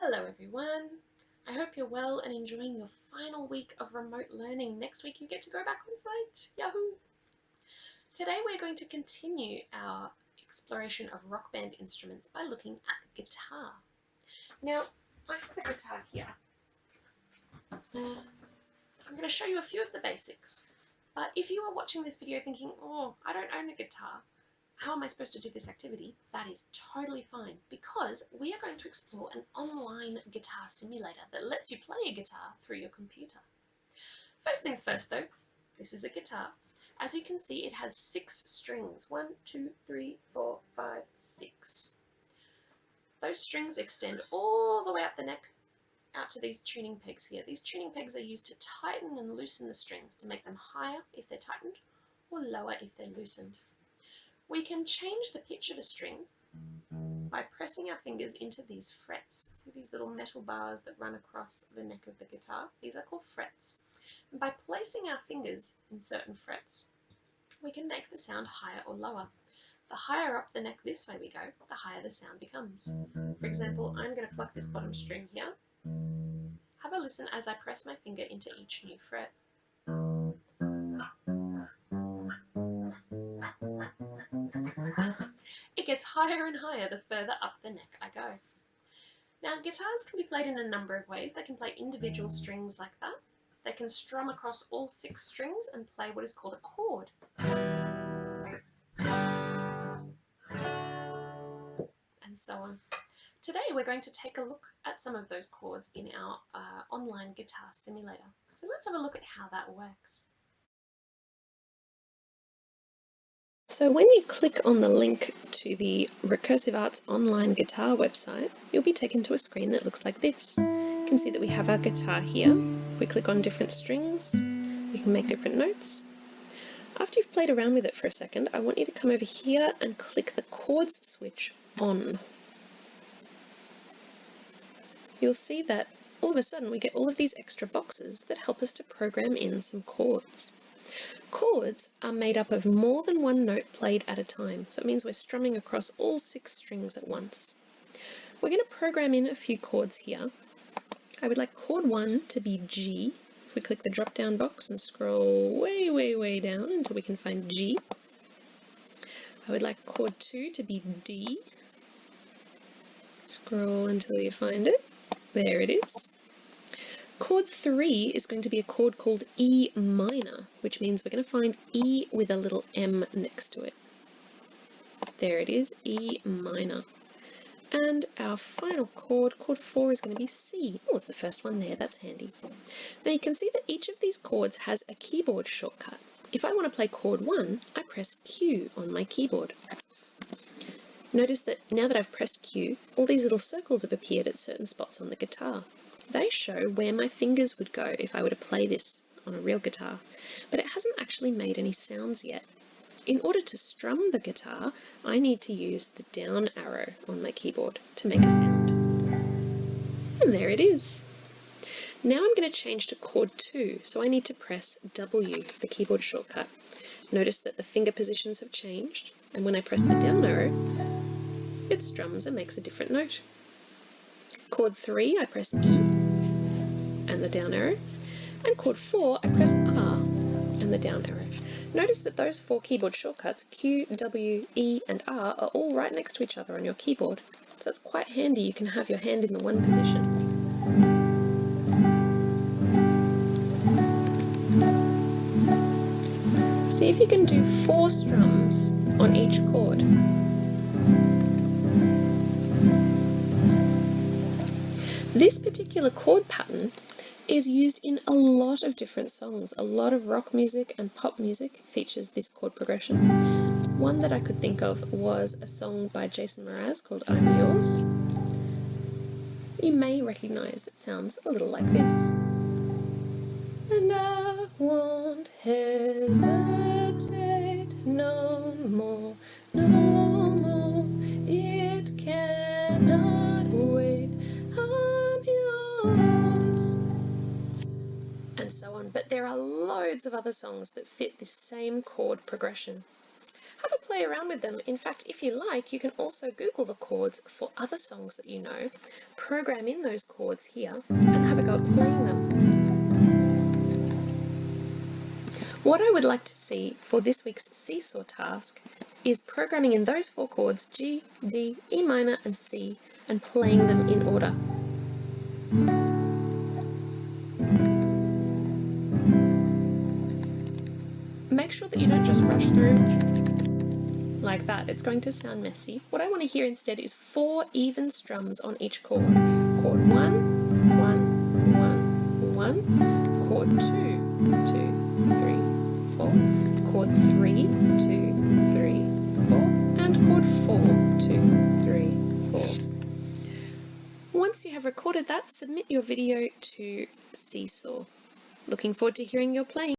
Hello everyone! I hope you're well and enjoying your final week of remote learning. Next week you get to go back on site. Yahoo! Today we're going to continue our exploration of rock band instruments by looking at the guitar. Now, I have the guitar here. I'm going to show you a few of the basics, but if you are watching this video thinking, oh, I don't own a guitar, how am I supposed to do this activity? That is totally fine, because we are going to explore an online guitar simulator that lets you play a guitar through your computer. First things first though, this is a guitar. As you can see, it has 6 strings. 1, 2, 3, 4, 5, 6. Those strings extend all the way up the neck out to these tuning pegs here. These tuning pegs are used to tighten and loosen the strings to make them higher if they're tightened or lower if they're loosened. We can change the pitch of a string by pressing our fingers into these frets. See these little metal bars that run across the neck of the guitar? These are called frets. And by placing our fingers in certain frets, we can make the sound higher or lower. The higher up the neck this way we go, the higher the sound becomes. For example, I'm going to pluck this bottom string here. Have a listen as I press my finger into each new fret. It gets higher and higher the further up the neck I go. Now, guitars can be played in a number of ways. They can play individual strings like that. They can strum across all 6 strings and play what is called a chord. And so on. Today we're going to take a look at some of those chords in our online guitar simulator. So let's have a look at how that works. So when you click on the link to the Recursive Arts online guitar website, you'll be taken to a screen that looks like this. You can see that we have our guitar here. If we click on different strings, we can make different notes. After you've played around with it for a second, I want you to come over here and click the chords switch on. You'll see that all of a sudden we get all of these extra boxes that help us to program in some chords. Chords are made up of more than one note played at a time, so it means we're strumming across all 6 strings at once. We're going to program in a few chords here. I would like chord 1 to be G. If we click the drop down box and scroll way down until we can find G. I would like chord 2 to be D. Scroll until you find it. There it is. Chord 3 is going to be a chord called E minor, which means we're going to find E with a little M next to it. There it is, E minor. And our final chord, chord 4, is going to be C. Oh, it's the first one there, that's handy. Now you can see that each of these chords has a keyboard shortcut. If I want to play chord 1, I press Q on my keyboard. Notice that now that I've pressed Q, all these little circles have appeared at certain spots on the guitar. They show where my fingers would go if I were to play this on a real guitar, but it hasn't actually made any sounds yet. In order to strum the guitar, I need to use the down arrow on my keyboard to make a sound. And there it is. Now I'm going to change to chord 2, so I need to press W, the keyboard shortcut. Notice that the finger positions have changed, and when I press the down arrow, it strums and makes a different note. Chord 3, I press E and the down arrow, and chord 4, I press R and the down arrow. Notice that those 4 keyboard shortcuts, Q, W, E and R, are all right next to each other on your keyboard, so it's quite handy. You can have your hand in the one position. See if you can do 4 strums on each chord. This particular chord pattern is used in a lot of different songs. A lot of rock music and pop music features this chord progression. One that I could think of was a song by Jason Mraz called I'm Yours. You may recognize it sounds a little like this. And I won't hesitate no more, no more. It cannot wait. I'm yours. And so on. But there are loads of other songs that fit this same chord progression. Have a play around with them. In fact, if you like, you can also Google the chords for other songs that you know, program in those chords here, and have a go at playing them. What I would like to see for this week's seesaw task is programming in those 4 chords, G, D, E minor, and C, and playing them in order. Make sure that you don't just rush through like that. It's going to sound messy. What I want to hear instead is 4 even strums on each chord. Chord 1, 1, 1, 1. Chord 2, 2, 3, 4. Chord 3, 2, 3, 4. And chord 4, 2, 3, 4. Once you have recorded that, submit your video to Seesaw. Looking forward to hearing your playing.